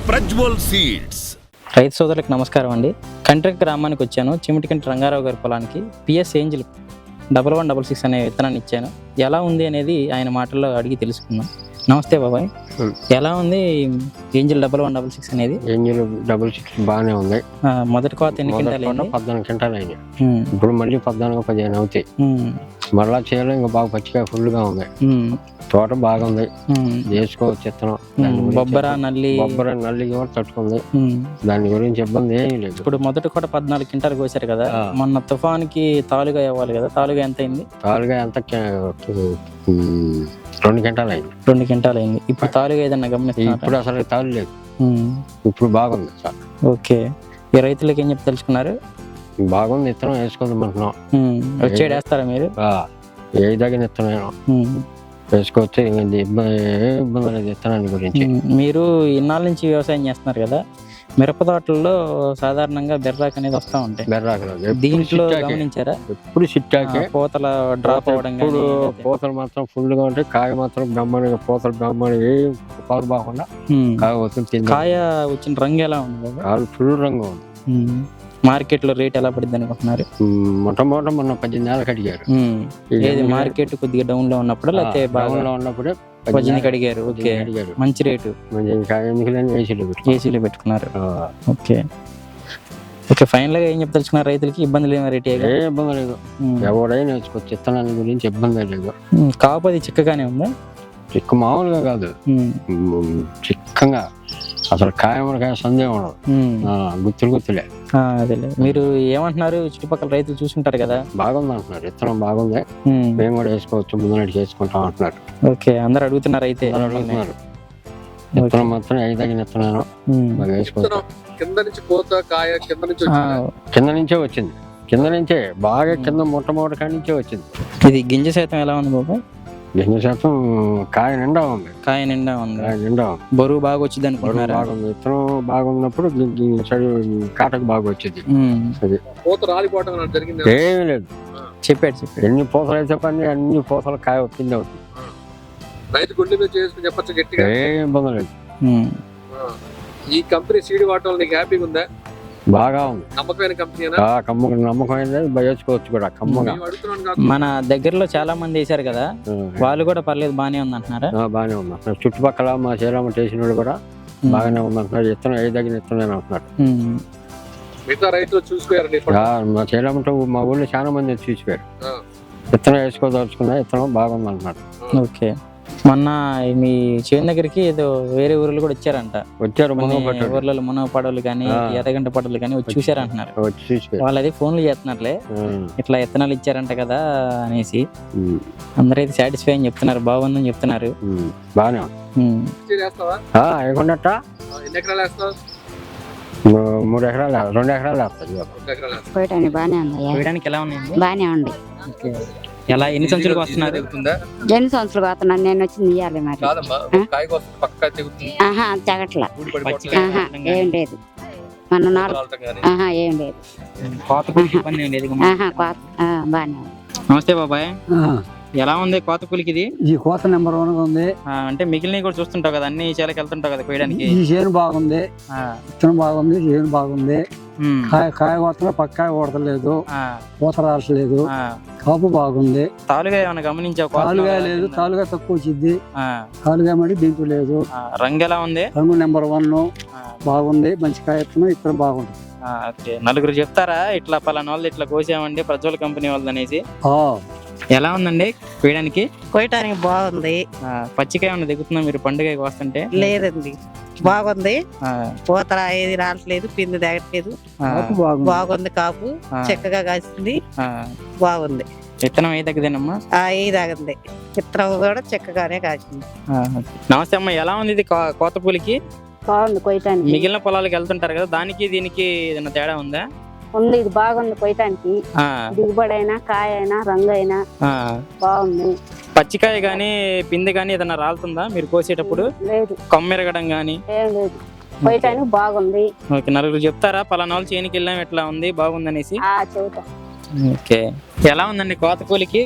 Prajwal seeds. రైతు సోదరులకు నమస్కారం అండి. కంట్రక్ గ్రామానికి వచ్చాను. చిమిటికంటి రంగారావు గారి పొలానికి పిఎస్ ఏంజిల్ 1166 అనే విత్తనాన్ని ఇచ్చాను. ఎలా ఉంది అనేది ఆయన మాటల్లో అడిగి తెలుసుకుందాం. నమస్తే బాబాయ్, ఎలా ఉంది ఏంజిల్ 1166 అనేది? ఏంజిల్ 66 బాగానే ఉంది. మొదటి కోత ఎన్ని క్వింటాలు అయింది? 14 క్వింటాలు అయింది. ఇప్పుడు మళ్ళీ 14-15 అవుతాయి. మరలా చేయాలి. ఇంకా బాగా పచ్చిగా ఫుల్ గా ఉంది. తోట బాగుంది, చేసుకోవచ్చు విత్తనం. బొబ్బర నల్లి కూడా తట్టుకుంది. దాని గురించి ఇబ్బంది ఏమీ లేదు. ఇప్పుడు మొదటి కోట 14 క్వింటాలు కోసారు కదా, మొన్న తుఫాన్కి తాలుగా ఇవ్వాలి కదా, తాలుగా ఎంత అయింది? తాలుగా ఎంత 2 క్వింటాలు అయింది. 2 క్వింటాలు అయింది. ఇప్పుడు తాలుగా ఏదన్నా గమనిస్తున్నారు? ఇప్పుడు అసలు తాలు లేదు. ఇప్పుడు బాగుంది సార్. ఓకే, ఈ రైతులకి ఏం చెప్పి తెలుసుకున్నారు? బాగుంది, విత్తనం వేసుకుందాం అంటున్నాం. వచ్చేడు వేస్తారా మీరు? ఏ తగిన విత్తనం వేసుకోవచ్చు. ఇబ్బంది లేదు విత్తనాన్ని గురించి. మీరు ఇన్నాళ్ళ నుంచి వ్యవసాయం చేస్తున్నారు కదా, మిరప తోటల్లో సాధారణంగా బెర్రాక్ అనేది వస్తూ ఉంటాయి. దీంట్లో గమనించారా? ఎప్పుడు సిట్టాకే పూతల డ్రాప్ అవడం, పూతలు మాత్రం ఫుల్ గా ఉంటాయి. కాయ మాత్రం బ్రహ్మాండంగా, పూతలు బ్రహ్మాండంగా, ఏం పాలు బాగుండా కాయ వస్తుంది. కాయ వచ్చిన రంగు ఎలా ఉంది? ఫుల్ రంగు ఉంది. మార్కెట్ లో రేట్ ఎలా పడింది అనుకుంటున్నారు? మొట్టమొదటి మొన్న 18 నెలలకు అడిగారు. మార్కెట్ కొద్దిగా డౌన్ లో ఉన్నప్పుడు, లేకపోతే బాగా ఉన్నప్పుడే 18కి అడిగారు. ఓకే, మంచి రేటు. ఏసీలో పెట్టుకున్నారు. ఓకే ఓకే, ఫైనల్ గా ఏం చెప్తలుచుకున్నారు రైతులకి? ఇబ్బంది లేని రేట్? ఏ ఇబ్బంది లేదు, ఎవరైనా వేసుకోవచ్చు. విత్తనాల గురించి ఇబ్బంది లేదు. కాపు అది చిక్కగానే ఉందా? చిక్క మామూలుగా కాదు, చిక్కగా. అసలు కాయ సందేహం ఉండదు. గుత్తులే. అదేలే. మీరు ఏమంటున్నారు? చుట్టుపక్కల రైతులు చూసుకుంటారు కదా, బాగుంది అంటున్నారు. విత్తనం బాగుంది, మేము కూడా వేసుకోవచ్చు, ముందు నాటి చేసుకుంటాం అంటున్నారు. ఓకే, అందరు అడుగుతున్నారు. అయితే అడుగుతున్నారు. విత్తనం మాత్రం ఏ తగిన విత్తనాలు బాగా వేసుకోవచ్చు. కింద నుంచే వచ్చింది. కింద నుంచే బాగా కింద మొట్టమొదటి కాడి నుంచే వచ్చింది. ఇది గింజ శాతం ఎలా ఉంది బాబా? గింజ శాతం కాయ నిండా ఉంది. కాయ నిండా ఉంది. బరువు బాగా వచ్చింది అనుకుంటున్నారు? బాగుంది. విత్తనం బాగున్నప్పుడు కాటకు బాగా వచ్చింది. ఏమీ లేదు, చెప్పాడు. ఎన్ని పూసలు అయితే పని అన్ని పూసలు కాయ వచ్చింది అవుతుంది. ఏం ఇబ్బంది లేదు. ఈ కంపెనీ సీడ్ వాడటం నీకు హ్యాపీగా ఉందా? బాగా ఉంది. నమ్మకమైన కంపెనీ, నమ్మకమైనది, వేసుకోవచ్చు కూడా కమ్మగా. మన దగ్గరలో చాలా మంది వేసారు కదా, వాళ్ళు కూడా పర్లేదు, బానే ఉంది అంటున్నారా? బానే ఉంది అంటున్నారు. చుట్టుపక్కల మా శ్రీరామ చేసిన కూడా బాగానే ఉంది అంటున్నారు. విత్తనం ఏ తగిన విత్తనం అంటున్నారు. మిగతా రైతులు చూసుకోయారండి. మా శ్రీరామతో మా ఊళ్ళో చాలా మంది చూసిపోయారు. విత్తనం వేసుకోదలుచుకున్నా, విత్తనం బాగుంది అంటున్నారు. ఓకే, మొన్న మీ చేను దగ్గరికి ఏదో వేరే ఊర్లు కూడా వచ్చారంట. వచ్చారు, ఊర్లలో మునగపాడోళ్ళు కానీ ఎర్రగంట పడవలు కానీ వచ్చి చూసారంటున్నారు. వాళ్ళు అదే ఫోన్లు చేస్తున్నారులే, ఇట్లా విత్తనాలు ఇచ్చారంట కదా అనేసి. అందరైతే సాటిస్ఫై అని చెప్తున్నారు, బాగుందని చెప్తున్నారు. బాగానే 3 ఎకరాలు వేస్తావు? 3 ఎకరాలు 2 ఎకరాలు వేస్తాయి. వేయడానికి ఎలా ఉన్నాయండి? బానే ఉంది. ఎలా, ఎన్ని సంవత్సరాలకు వస్తున్నారు? 2 సంవత్సరాలు వస్తున్నాను. నేను వచ్చింది ఇయ్యాలి మరి. తెగట్లా ఏం లేదు. మన ఏం లేదు. బానే ఉంది. నమస్తే బాబాయ్, ఎలా ఉంది కోత కూలికి? ఇది ఈ కోత నెంబర్ 1 ఉంది. అంటే మిగిలినవి కూడా చూస్తుంటావు కదా, అన్ని చేలకి వెళ్తుంటావు కదా కోయడానికి. ఈ చేను బాగుంది, విత్తనం బాగుంది, చేను బాగుంది. కాయ కోత పక్కాయ కొడతలేదు, పూత రాసలేదు, కాపు బాగుంది. తాలుగా ఏమైనా గమనించావు? తాలుగా లేదు, తాలుగా తక్కువ వచ్చింది. తాలుగా మరి దీంట్లో లేదు. రంగు ఎలా ఉంది? రంగు నెంబర్ 1 బాగుంది, మంచి కాయ విత్తనం బాగుంది. నలుగురు చెప్తారా ఇట్లా పలానా వాళ్ళు ఇట్లా కోసామండి ప్రజ్వల్ కంపెనీ వాళ్ళు అనేసి? ఎలా ఉందండి కోయడానికి? కోయటానికి బాగుంది. పచ్చికాయ ఏమన్నా దిగుతుందా మీరు పండుగ వస్తుంటే? లేదండి, బాగుంది. పూత ఏది రావట్లేదు, పిండి దిగట్లేదు. బాగుంది, కాపు చక్కగా కాసింది, బాగుంది. విత్తనం ఏ తగ్గదేనమ్మా? ఏ తాగింది, విత్తనం కూడా చక్కగానే కాసింది. నమస్తే అమ్మా, ఎలా ఉంది ఇది కోత పూలికి? బాగుంది కోయటానికి. మిగిలిన పొలాలకు వెళ్తుంటారు కదా, దానికి దీనికి ఏదైనా తేడా ఉందా? ఉంది, ఇది బాగుంది కోయటానికి. దిగుబడి అయినా, కాయ అయినా, రంగు అయినా బాగుంది. పచ్చికాయ గానీ పిండి గానీ ఏదైనా రాలుతుందా మీరు కోసేటప్పుడు? లేదు. కొమ్మెరగడం గానీ ఏం లేదు, కోయటానికి బాగుంది. ఓకే, నలుగురు చెప్తారా పలానా వాళ్ళు చేనికి వెళ్ళాం ఎట్లా ఉంది బాగుంది అనేసి? చెబుతాం. ఓకే, ఎలా ఉందండి కోత కూలికి?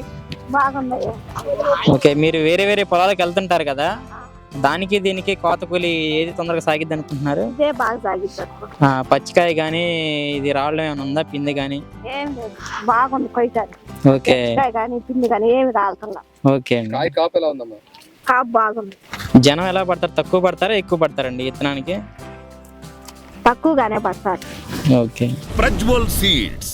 బాగుంది. ఓకే, మీరు వేరే వేరే పొలాలకు వెళ్తుంటారు కదా, దానికి దీనికి కోత కూలి ఏది తొందరగా సాగిద్ది అనుకుంటున్నారు? ఇదే బాగా సాగిస్తారు. పచ్చికాయ కానీ ఇది రావడం ఏమైనా ఉందా, పిండి కానీ? ఏం లేదు, బాగుంది కొయ్యటానికి. ఓకే పచ్చికాయ కానీ పిండి కానీ ఏమి రాలుతుందా. ఓకే అండి. కాయ కాపు ఎలా ఉందమ్మా? కాపు బాగుంది. జనం ఎలా పడతారు, తక్కువ పడతారా ఎక్కువ పడతారండి విత్తనానికి? తక్కువగానే పడతారు. ఓకే. ప్రజ్వల్ సీడ్స్